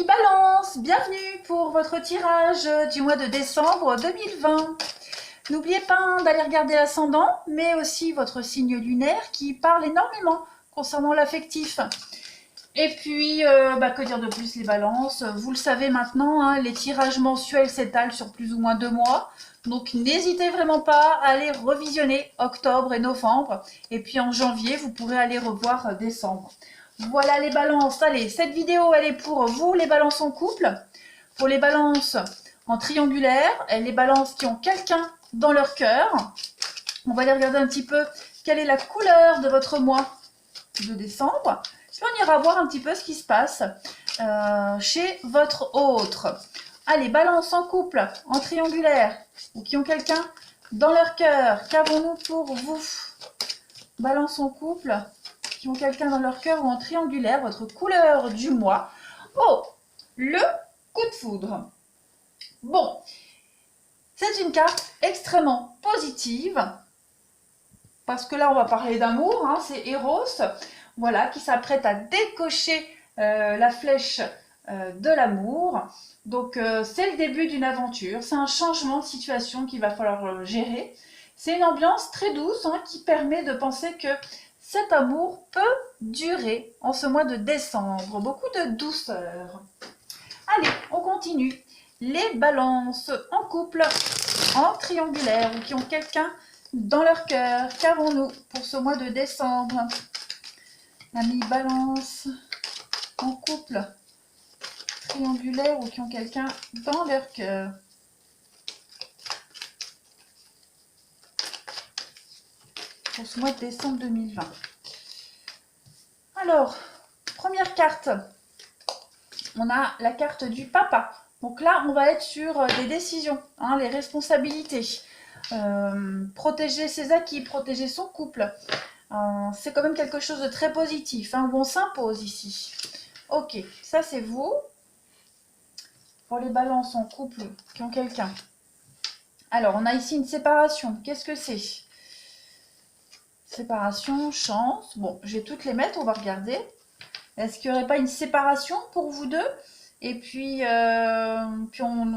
Amis Balance, bienvenue pour votre tirage du mois de décembre 2020. N'oubliez pas d'aller regarder l'ascendant, mais aussi votre signe lunaire qui parle énormément concernant l'affectif. Et puis, que dire de plus les balances? Vous le savez maintenant, hein, les tirages mensuels s'étalent sur plus ou moins 2 mois. Donc n'hésitez vraiment pas à aller revisionner octobre et novembre. Et puis en janvier, vous pourrez aller revoir décembre. Voilà les balances. Allez, cette vidéo, elle est pour vous, les balances en couple, pour les balances en triangulaire, et les balances qui ont quelqu'un dans leur cœur. On va aller regarder un petit peu quelle est la couleur de votre mois de décembre. Puis on ira voir un petit peu ce qui se passe chez votre autre. Allez, balance en couple, en triangulaire, ou qui ont quelqu'un dans leur cœur. Qu'avons-nous pour vous? Balance en couple, qui ont quelqu'un dans leur cœur ou en triangulaire, votre couleur du mois. Oh, le coup de foudre. Bon, c'est une carte extrêmement positive, parce que là, on va parler d'amour, hein, c'est Eros, voilà, qui s'apprête à décocher la flèche de l'amour. Donc, c'est le début d'une aventure, c'est un changement de situation qu'il va falloir gérer. C'est une ambiance très douce, hein, qui permet de penser que cet amour peut durer en ce mois de décembre. Beaucoup de douceur. Allez, on continue. Les balances en couple, en triangulaire, ou qui ont quelqu'un dans leur cœur. Qu'avons-nous pour ce mois de décembre? Amis balance en couple, triangulaire, ou qui ont quelqu'un dans leur cœur. Pour ce mois de décembre 2020. Alors, première carte, on a la carte du papa. Donc là, on va être sur des décisions, hein, les responsabilités. Protéger ses acquis, protéger son couple. C'est quand même quelque chose de très positif, hein, où on s'impose ici. Ok, ça c'est vous. Pour les balances en couple qui ont quelqu'un. Alors, on a ici une séparation. Qu'est-ce que c'est? Séparation, chance. Bon, je vais toutes les mettre, on va regarder. Est-ce qu'il n'y aurait pas une séparation pour vous deux? Et puis,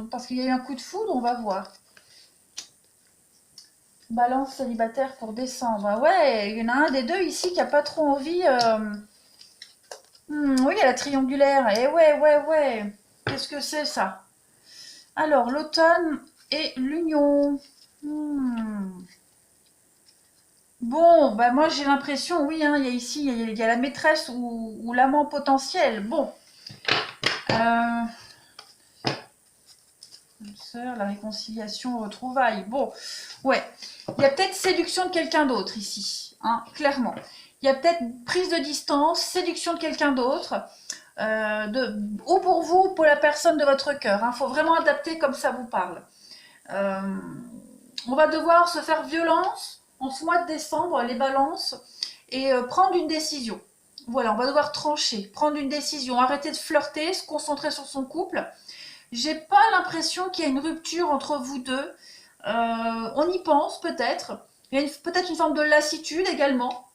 parce qu'il y a eu un coup de foudre, on va voir. Balance célibataire pour décembre. Ah ouais, il y en a un des deux ici qui n'a pas trop envie. Oui, il y a la triangulaire. Et ouais. Qu'est-ce que c'est ça? Alors, l'automne et l'union. Bon, bah moi j'ai l'impression, oui, hein, il y a ici, il y a la maîtresse ou l'amant potentiel. Bon. La réconciliation, retrouvailles. Bon, ouais. Il y a peut-être séduction de quelqu'un d'autre ici, hein, clairement. Il y a peut-être prise de distance, séduction de quelqu'un d'autre, ou pour vous, ou pour la personne de votre cœur. Il faut vraiment adapter comme ça vous parle. On va devoir se faire violence en ce mois de décembre, les balances, et prendre une décision. Voilà, on va devoir trancher, prendre une décision, arrêter de flirter, se concentrer sur son couple. J'ai pas l'impression qu'il y a une rupture entre vous deux. On y pense peut-être. Il y a peut-être une forme de lassitude également.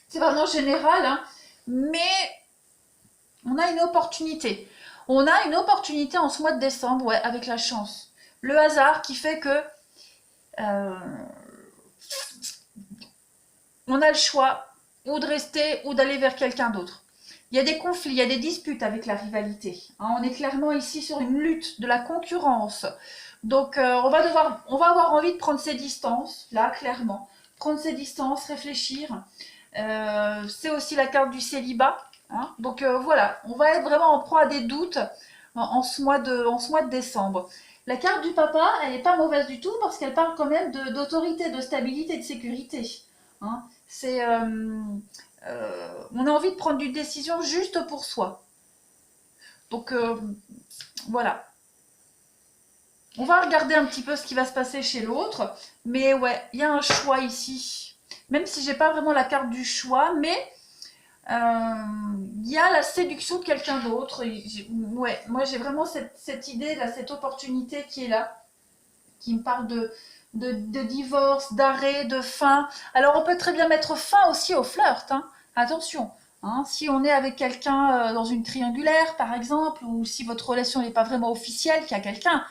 C'est vraiment général, hein. Mais on a une opportunité. On a une opportunité en ce mois de décembre, ouais, avec la chance. Le hasard qui fait que on a le choix ou de rester ou d'aller vers quelqu'un d'autre. Il y a des conflits, il y a des disputes avec la rivalité. Hein, on est clairement ici sur une lutte, de la concurrence. Donc on va avoir envie de prendre ses distances, là clairement. Prendre ses distances, réfléchir. C'est aussi la carte du célibat. Hein, donc voilà, on va être vraiment en proie à des doutes en ce mois de décembre. La carte du papa, elle n'est pas mauvaise du tout parce qu'elle parle quand même d'autorité, de stabilité, de sécurité. Hein, on a envie de prendre une décision juste pour soi. Donc voilà. On va regarder un petit peu ce qui va se passer chez l'autre. Mais ouais, il y a un choix ici. Même si j'ai pas vraiment la carte du choix, mais il y a la séduction de quelqu'un d'autre. Ouais, moi j'ai vraiment cette idée là, cette opportunité qui est là, qui me parle de divorce, d'arrêt, de fin. Alors on peut très bien mettre fin aussi au flirt, hein. Attention, Hein. Si on est avec quelqu'un dans une triangulaire, par exemple, ou si votre relation n'est pas vraiment officielle, qu'il y a quelqu'un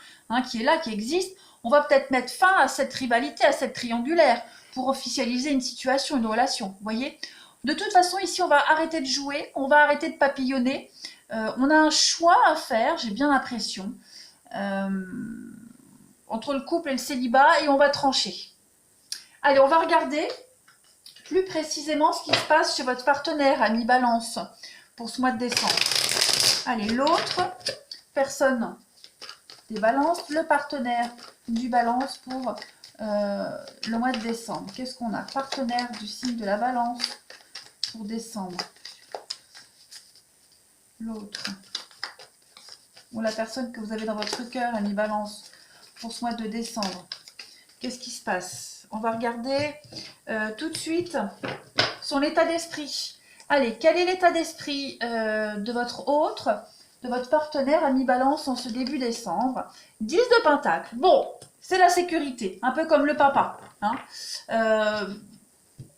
qui est là, qui existe, on va peut-être mettre fin à cette rivalité, à cette triangulaire, pour officialiser une situation, une relation, vous voyez. De toute façon, ici, on va arrêter de jouer, on va arrêter de papillonner. On a un choix à faire, j'ai bien l'impression, entre le couple et le célibat, et on va trancher. Allez, on va regarder plus précisément ce qui se passe chez votre partenaire, ami Balance, pour ce mois de décembre. Allez, l'autre personne des Balances, le partenaire du Balance pour le mois de décembre. Qu'est-ce qu'on a? Partenaire du signe de la Balance pour décembre. L'autre. Ou la personne que vous avez dans votre cœur, ami Balance, pour ce mois de décembre. Qu'est-ce qui se passe? On va regarder tout de suite son état d'esprit. Allez, quel est l'état d'esprit de votre autre, de votre partenaire ami Balance en ce début décembre? 10 de Pentacle. Bon, c'est la sécurité, un peu comme le papa. Hein.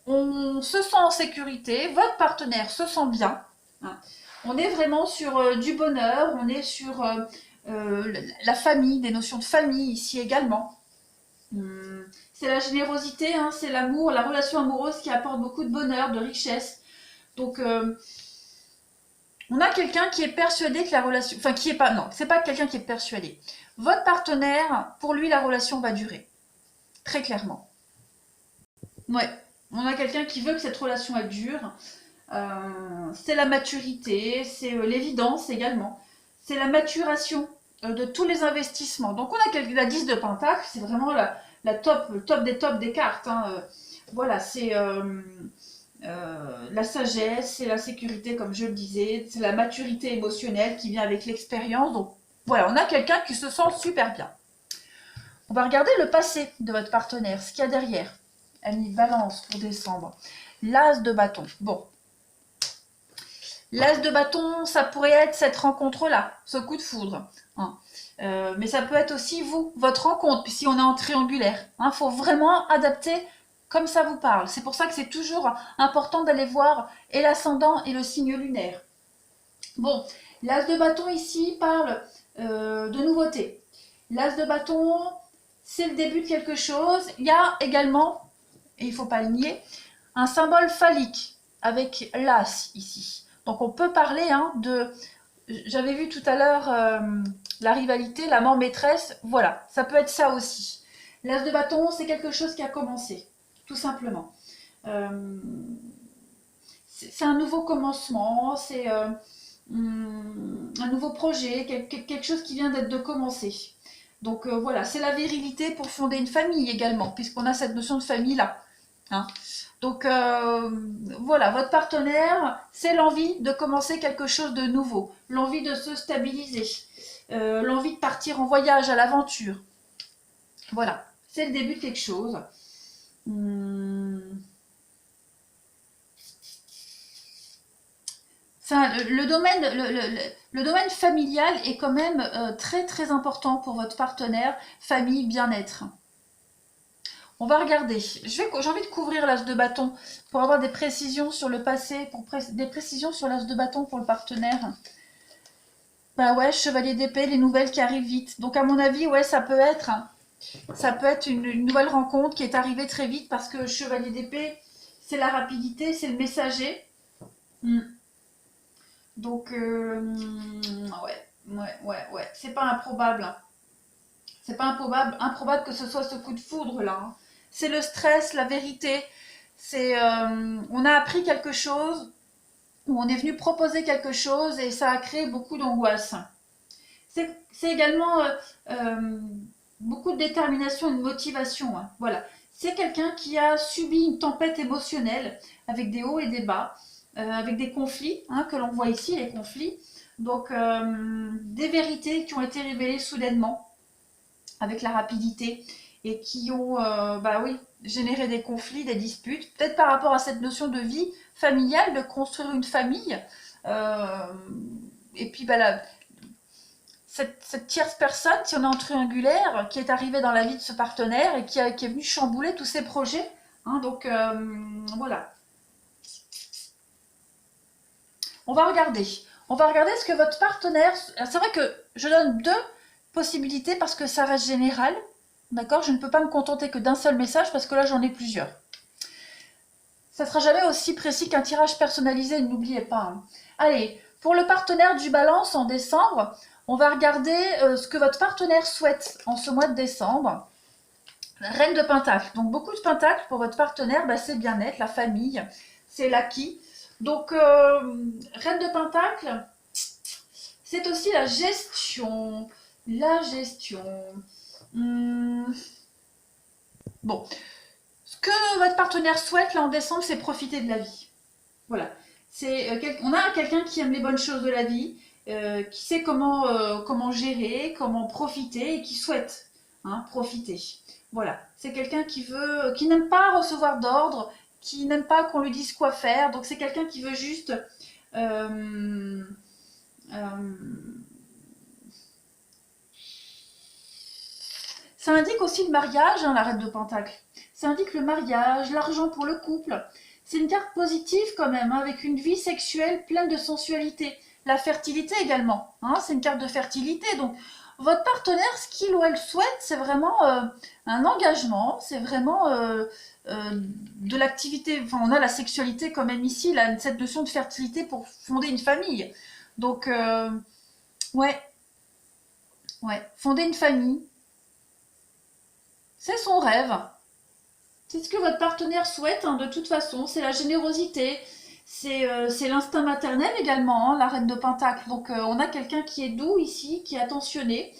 On se sent en sécurité, votre partenaire se sent bien. Hein. On est vraiment sur du bonheur, on est sur la famille, des notions de famille ici également. C'est la générosité, hein, c'est l'amour, la relation amoureuse qui apporte beaucoup de bonheur, de richesse. Donc, on a quelqu'un qui est persuadé que la relation... Enfin, qui est pas... Non, c'est pas quelqu'un qui est persuadé. Votre partenaire, pour lui, la relation va durer. Très clairement. Ouais, on a quelqu'un qui veut que cette relation, elle dure. C'est la maturité, c'est l'évidence également. C'est la maturation de tous les investissements. Donc, on a la 10 de Pentacle, c'est vraiment le top des cartes. Hein. Voilà, c'est... la sagesse, c'est la sécurité, comme je le disais, c'est la maturité émotionnelle qui vient avec l'expérience. Donc voilà, on a quelqu'un qui se sent super bien. On va regarder le passé de votre partenaire, ce qu'il y a derrière. Ami Balance pour décembre. L'As de bâton. Bon. L'As de bâton, ça pourrait être cette rencontre-là, ce coup de foudre. Hein. Mais ça peut être aussi vous, votre rencontre, si on est en triangulaire. Il faut vraiment adapter comme ça vous parle. C'est pour ça que c'est toujours important d'aller voir et l'ascendant et le signe lunaire. Bon, l'As de bâton ici parle de nouveauté. L'As de bâton, c'est le début de quelque chose. Il y a également, et il ne faut pas le nier, un symbole phallique avec l'As ici. Donc on peut parler de... J'avais vu tout à l'heure la rivalité, l'amant maîtresse. Voilà, ça peut être ça aussi. L'As de bâton, c'est quelque chose qui a commencé. Tout simplement. C'est un nouveau commencement, c'est un nouveau projet, quelque chose qui vient d'être de commencer. Donc voilà, c'est la virilité pour fonder une famille également, puisqu'on a cette notion de famille-là. Hein. Donc voilà, votre partenaire, c'est l'envie de commencer quelque chose de nouveau, l'envie de se stabiliser, l'envie de partir en voyage, à l'aventure. Voilà, c'est le début de quelque chose. Ça, le domaine familial est quand même très très important pour votre partenaire, famille, bien-être. On va regarder. J'ai envie de couvrir l'As de bâton pour avoir des précisions sur le passé, des précisions sur l'As de bâton pour le partenaire. Bah ouais, chevalier d'épée, les nouvelles qui arrivent vite. Donc à mon avis, ouais, ça peut être une nouvelle rencontre qui est arrivée très vite parce que chevalier d'épée, c'est la rapidité, c'est le messager. Donc, ouais. C'est pas improbable. C'est pas improbable que ce soit ce coup de foudre là. Hein. C'est le stress, la vérité. C'est, on a appris quelque chose, ou on est venu proposer quelque chose et ça a créé beaucoup d'angoisse. C'est également beaucoup de détermination et de motivation. Hein. Voilà. C'est quelqu'un qui a subi une tempête émotionnelle avec des hauts et des bas. Avec des conflits, que l'on voit ici, les conflits. Donc, des vérités qui ont été révélées soudainement, avec la rapidité, et qui ont, généré des conflits, des disputes, peut-être par rapport à cette notion de vie familiale, de construire une famille. Et puis, cette tierce personne, si on est en triangulaire, qui est arrivée dans la vie de ce partenaire et qui est venue chambouler tous ses projets. Donc, voilà. On va regarder. On va regarder ce que votre partenaire... C'est vrai que je donne deux possibilités parce que ça reste général. D'accord? Je ne peux pas me contenter que d'un seul message parce que là, j'en ai plusieurs. Ça ne sera jamais aussi précis qu'un tirage personnalisé, n'oubliez pas. Hein. Allez, pour le partenaire du Balance en décembre, on va regarder ce que votre partenaire souhaite en ce mois de décembre. Reine de Pentacle. Donc, beaucoup de Pentacles pour votre partenaire, bah, c'est le bien-être, la famille, c'est l'acquis. Donc, Reine de Pentacle, c'est aussi la gestion. La gestion. Bon. Ce que votre partenaire souhaite là en décembre, c'est profiter de la vie. Voilà. On a quelqu'un qui aime les bonnes choses de la vie, qui sait comment gérer, comment profiter et qui souhaite profiter. Voilà. C'est quelqu'un qui n'aime pas recevoir d'ordre, qui n'aime pas qu'on lui dise quoi faire. Donc c'est quelqu'un qui veut juste ça indique aussi le mariage, la Reine de Pentacle. Ça indique le mariage, l'argent pour le couple. C'est une carte positive quand même, avec une vie sexuelle pleine de sensualité. La fertilité également, c'est une carte de fertilité. Donc, votre partenaire, ce qu'il ou elle souhaite, c'est vraiment un engagement, c'est vraiment de l'activité. Enfin, on a la sexualité quand même ici, là, cette notion de fertilité pour fonder une famille. Donc, ouais, fonder une famille. C'est son rêve. C'est ce que votre partenaire souhaite, de toute façon. C'est la générosité. C'est l'instinct maternel également, la Reine de Pentacle. Donc, on a quelqu'un qui est doux ici, qui est attentionné,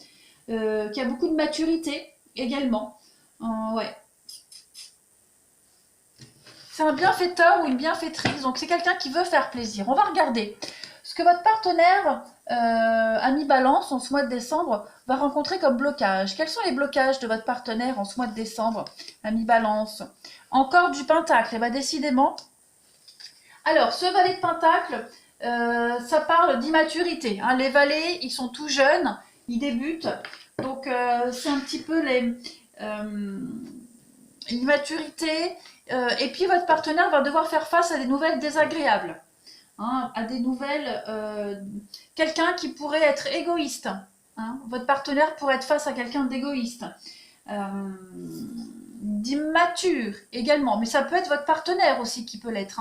qui a beaucoup de maturité également. Ouais. C'est un bienfaiteur ou une bienfaitrice. Donc, c'est quelqu'un qui veut faire plaisir. On va regarder ce que votre partenaire a mis Balance en ce mois de décembre va rencontrer comme blocage. Quels sont les blocages de votre partenaire en ce mois de décembre, ami Balance? Encore du Pentacle, et bien décidément. Alors, ce valet de Pentacle, ça parle d'immaturité. Les valets, ils sont tout jeunes, ils débutent. Donc, c'est un petit peu l'immaturité. Et puis, votre partenaire va devoir faire face à des nouvelles désagréables. À des nouvelles... quelqu'un qui pourrait être égoïste. Votre partenaire pourrait être face à quelqu'un d'égoïste. D'immature également. Mais ça peut être votre partenaire aussi qui peut l'être.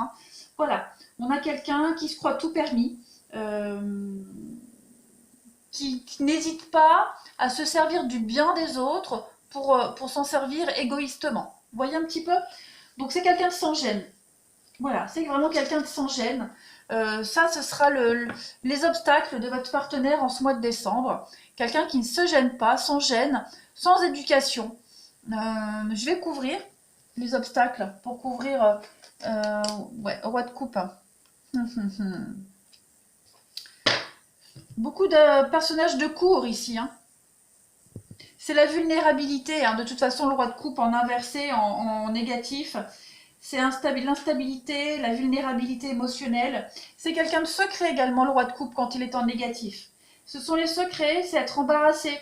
Voilà. On a quelqu'un qui se croit tout permis. Qui n'hésite pas à se servir du bien des autres pour s'en servir égoïstement. Vous voyez un petit peu? Donc c'est quelqu'un de sans gêne. Voilà, c'est vraiment quelqu'un de sans gêne. Ça, ce sera les obstacles de votre partenaire en ce mois de décembre. Quelqu'un qui ne se gêne pas, sans gêne, sans éducation. Je vais couvrir les obstacles pour couvrir roi de coupe. Beaucoup de personnages de cour ici. C'est la vulnérabilité. De toute façon, le roi de coupe en inversé, en négatif. C'est l'instabilité, la vulnérabilité émotionnelle. C'est quelqu'un de secret également, le roi de coupe, quand il est en négatif. Ce sont les secrets, c'est être embarrassé.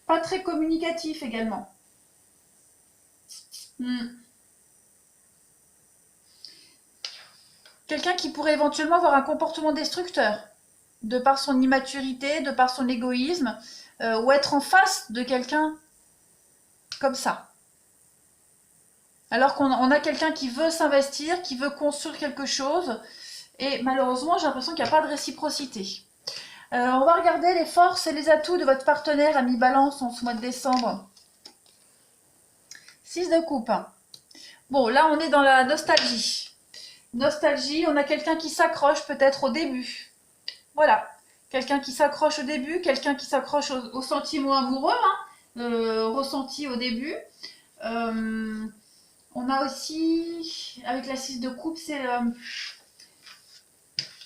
Pas très communicatif également. Quelqu'un qui pourrait éventuellement avoir un comportement destructeur, de par son immaturité, de par son égoïsme, ou être en face de quelqu'un comme ça. Alors qu'on a quelqu'un qui veut s'investir, qui veut construire quelque chose, et malheureusement, j'ai l'impression qu'il n'y a pas de réciprocité. On va regarder les forces et les atouts de votre partenaire ami Balance en ce mois de décembre. 6 de coupe. Bon, là, on est dans la nostalgie. Nostalgie, on a quelqu'un qui s'accroche peut-être au début. Voilà, quelqu'un qui s'accroche au début, quelqu'un qui s'accroche aux sentiments amoureux, ressentis au début. On a aussi, avec la 6 de coupe, c'est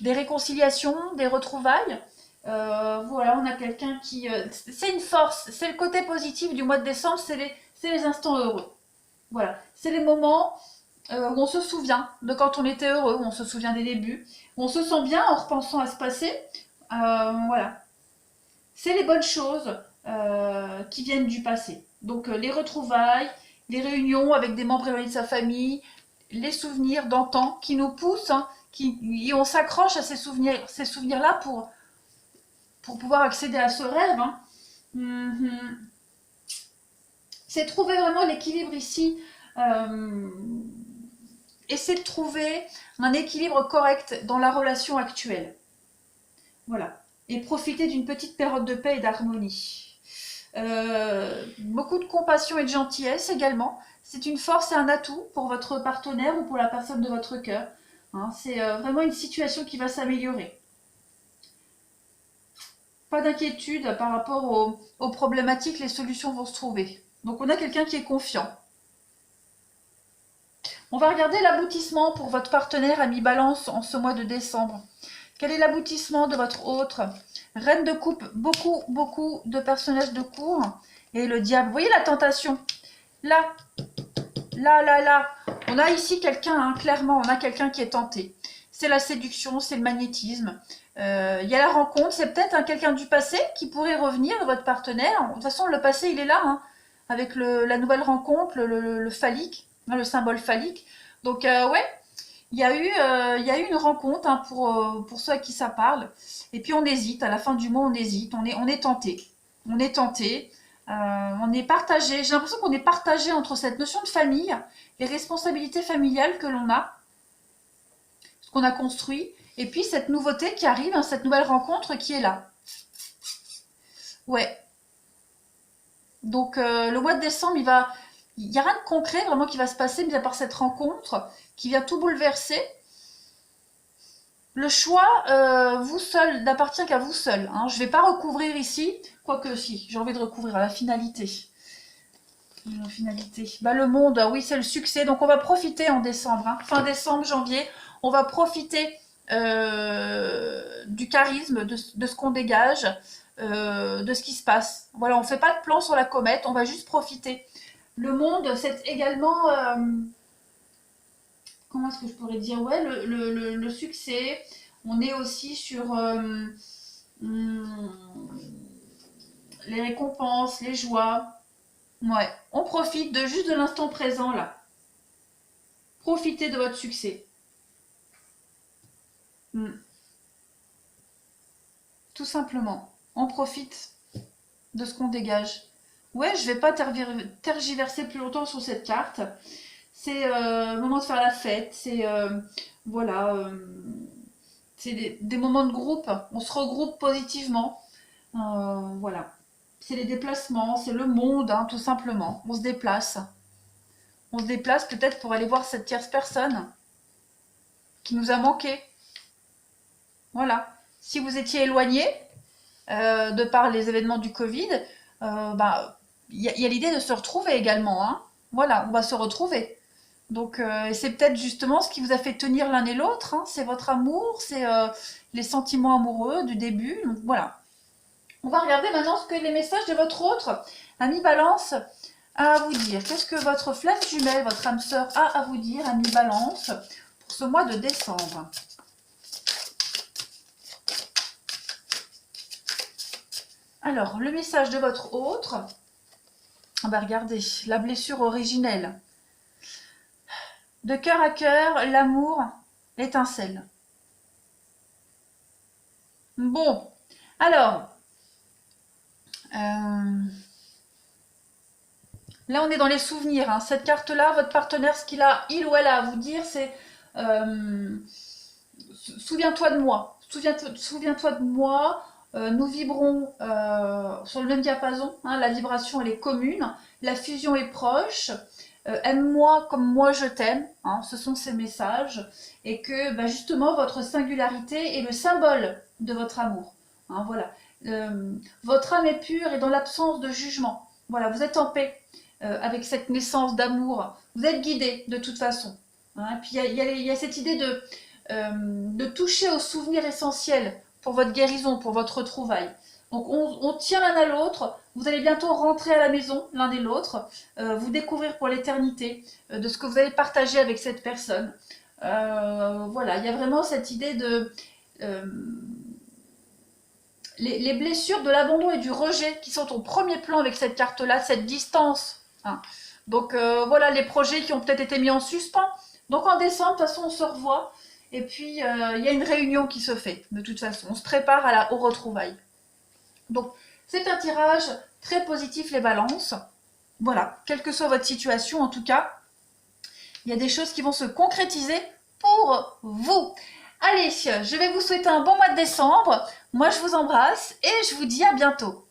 des réconciliations, des retrouvailles. Voilà, on a quelqu'un qui... c'est une force, c'est le côté positif du mois de décembre, c'est les instants heureux. Voilà, c'est les moments où on se souvient de quand on était heureux, où on se souvient des débuts, où on se sent bien en repensant à ce passé. Voilà, c'est les bonnes choses qui viennent du passé. Donc les retrouvailles, les réunions avec des membres éloignés de sa famille, les souvenirs d'antan qui nous poussent, et on s'accroche à ces souvenirs-là pour pouvoir accéder à ce rêve. Hein. C'est trouver vraiment l'équilibre ici. Essayer de trouver un équilibre correct dans la relation actuelle. Voilà. Et profiter d'une petite période de paix et d'harmonie. Beaucoup de compassion et de gentillesse également. C'est une force et un atout pour votre partenaire ou pour la personne de votre cœur. Hein, c'est vraiment une situation qui va s'améliorer. Pas d'inquiétude par rapport aux problématiques, les solutions vont se trouver. Donc on a quelqu'un qui est confiant. On va regarder l'aboutissement pour votre partenaire ami Balance en ce mois de décembre. Quel est l'aboutissement de votre autre? Reine de coupe, beaucoup de personnages de cour. Et le diable. Vous voyez la tentation? Là. On a ici quelqu'un, hein, clairement, on a quelqu'un qui est tenté. C'est la séduction, c'est le magnétisme. Il y a la rencontre, c'est peut-être quelqu'un du passé qui pourrait revenir, votre partenaire. De toute façon, le passé, il est là, hein, avec la nouvelle rencontre, le phallique, hein, le symbole phallique. Donc, ouais, il y a eu une rencontre, hein, pour ceux à qui ça parle. Et puis, on hésite, à la fin du mois, on hésite, on est tenté. On est tenté. On est partagé, j'ai l'impression qu'on est partagé entre cette notion de famille, les responsabilités familiales que l'on a, ce qu'on a construit, et puis cette nouveauté qui arrive, hein, cette nouvelle rencontre qui est là. Ouais. Donc le mois de décembre, il n'y a rien de concret vraiment qui va se passer, mis à part cette rencontre qui vient tout bouleverser. Le choix, vous seul, n'appartient qu'à vous seul. Hein. Je ne vais pas recouvrir ici, quoique si, j'ai envie de recouvrir à la finalité. La finalité. Bah, le monde, oui, c'est le succès. Donc on va profiter en décembre, hein. Fin décembre, janvier, on va profiter du charisme, de ce qu'on dégage, de ce qui se passe. Voilà, on ne fait pas de plan sur la comète, on va juste profiter. Le monde, c'est également... comment est-ce que je pourrais dire? Ouais, le succès. On est aussi sur les récompenses, les joies. Ouais, on profite juste de l'instant présent là. Profitez de votre succès. Tout simplement. On profite de ce qu'on dégage. Ouais, je vais pas tergiverser plus longtemps sur cette carte. C'est le moment de faire la fête. C'est voilà, c'est des moments de groupe. On se regroupe positivement. Voilà. C'est les déplacements, c'est le monde, hein, tout simplement. On se déplace. On se déplace peut-être pour aller voir cette tierce personne qui nous a manqué. Voilà. Si vous étiez éloigné, de par les événements du Covid, bah, il y a l'idée de se retrouver également. Hein. Voilà, on va se retrouver. Donc, c'est peut-être justement ce qui vous a fait tenir l'un et l'autre. Hein. C'est votre amour, c'est les sentiments amoureux du début. Donc, voilà. On va regarder maintenant ce que les messages de votre autre ami Balance a à vous dire. Qu'est-ce que votre flamme jumelle, votre âme sœur a à vous dire, ami Balance, pour ce mois de décembre? Alors, le message de votre autre, regardez, la blessure originelle. De cœur à cœur, l'amour étincelle. Bon, alors, là on est dans les souvenirs. Hein. Cette carte-là, votre partenaire, ce qu'il a, il ou elle a à vous dire, c'est souviens-toi de moi. Souviens-toi de moi. Nous vibrons sur le même diapason. Hein. La vibration, elle est commune. La fusion est proche. Aime-moi comme moi je t'aime, hein, ce sont ces messages, et que bah, justement votre singularité est le symbole de votre amour. Hein, voilà. Votre âme est pure et dans l'absence de jugement. Voilà, vous êtes en paix avec cette naissance d'amour. Vous êtes guidé de toute façon. Hein, puis il y a cette idée de toucher aux souvenirs essentiels pour votre guérison, pour votre retrouvaille. Donc on tient l'un à l'autre, vous allez bientôt rentrer à la maison l'un et l'autre, vous découvrir pour l'éternité de ce que vous avez partagé avec cette personne. Voilà, il y a vraiment cette idée de... les blessures de l'abandon et du rejet qui sont au premier plan avec cette carte-là, cette distance. Hein. Donc voilà, les projets qui ont peut-être été mis en suspens. Donc en décembre, de toute façon, on se revoit. Et puis, il y a une réunion qui se fait, de toute façon. On se prépare aux retrouvailles. Donc, c'est un tirage très positif, les balances. Voilà, quelle que soit votre situation, en tout cas, il y a des choses qui vont se concrétiser pour vous. Allez, je vais vous souhaiter un bon mois de décembre. Moi, je vous embrasse et je vous dis à bientôt.